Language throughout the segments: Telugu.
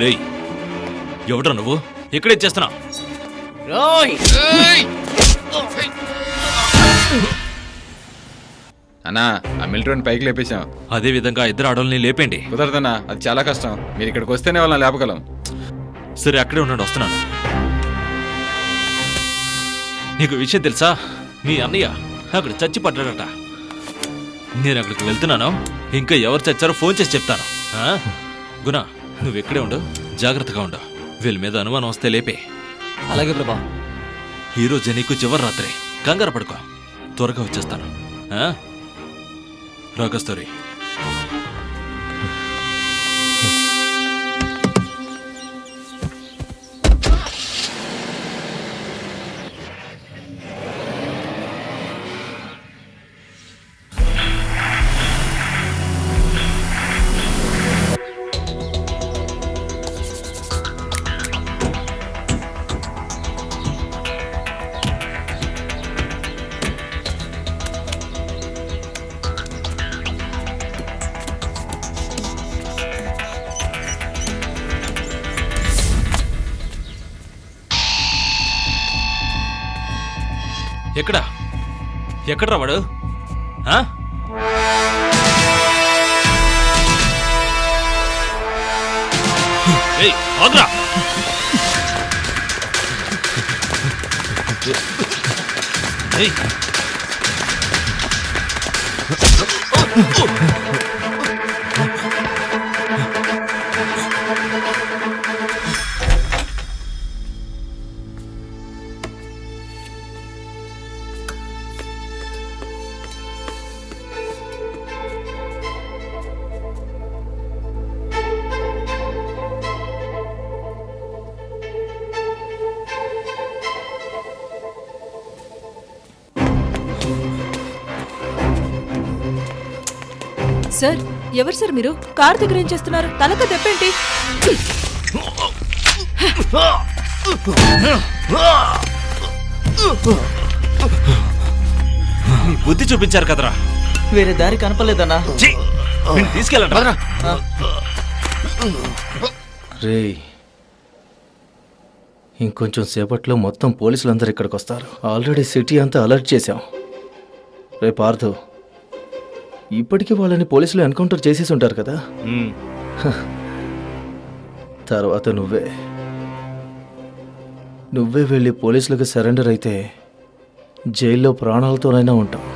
రేయ్, ఎవడ్రా నువ్వు? ఇక్కడే చేస్తున్నా. అన్నా ఆ మిలిటరీని పైకి లేపేశాం. అదే విధంగా ఇద్దరు ఆడోళ్ళని లేపేండి. కుదరదన్నా, అది చాలా కష్టం. మీరు ఇక్కడికి వస్తేనే వాళ్ళని లేపగలం. సరే, అక్కడే ఉన్నాడు, వస్తున్నాను. నీకు విషయం తెలుసా? మీ అన్నయ్య అక్కడ చచ్చి పడ్డాడట. నేను అక్కడికి వెళ్తున్నాను. ఇంకా ఎవరు చచ్చారో ఫోన్ చేసి చెప్తాను. గుణ, నువ్వు ఇక్కడే ఉండు, జాగ్రత్తగా ఉండు. వీళ్ళ మీద అనుమానం వస్తే లేపే. అలాగే ప్రభా. ఈరోజు నీకు చివరి రాత్రి. కంగారు పడుకో, త్వరగా వచ్చేస్తాను. రాకస్తూరి. ఎక్కడా ఎక్కడ్రా వాడు? ఆగ్రా. సార్, ఎవరు సార్ మీరు? కార్ దగ్గర ఏం చేస్తున్నారు? తలక దెబ్బేంటి? నీ బుద్ధి చూపించారు కదరా. వేరే దారి కనపలేదన్నా. తీసుకెళ్ళండి. రేయ్, ఇంకొంచెం సేపట్లో మొత్తం పోలీసులందరూ ఇక్కడికి వస్తారు. ఆల్రెడీ సిటీ అంతా అలర్ట్ చేశాం. రే పార్థు, ఇప్పటికీ వాళ్ళని పోలీసులు ఎన్కౌంటర్ చేసేసి ఉంటారు కదా. తర్వాత నువ్వే వెళ్ళి పోలీసులకు సరెండర్ అయితే జైల్లో ప్రాణాలతోనైనా ఉంటావు.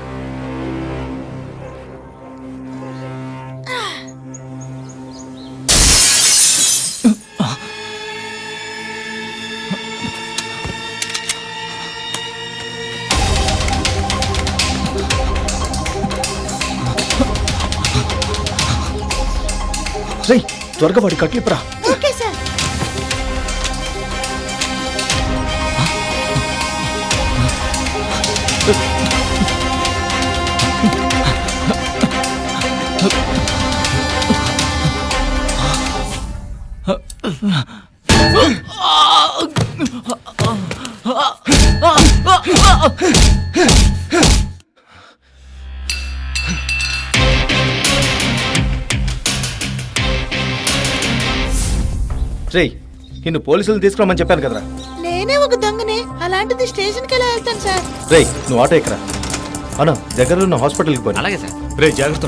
రేయ్, త్వరగా వాడి కట్లిపరా. Okay sir. రేయ్, నిన్ను పోలీసులు తీసుకురామని చెప్పాను కదరా. నేనే ఒక దొంగని, అలాంటిది స్టేషన్కి ఎలా వెళ్తాను సార్? రేయ్, నువ్వు ఆటో ఎక్కరా. అన్నా, దగ్గరలో ఉన్న హాస్పిటల్కి పోయి. అలాగే సార్. రేయ్, జాగ్రత్త.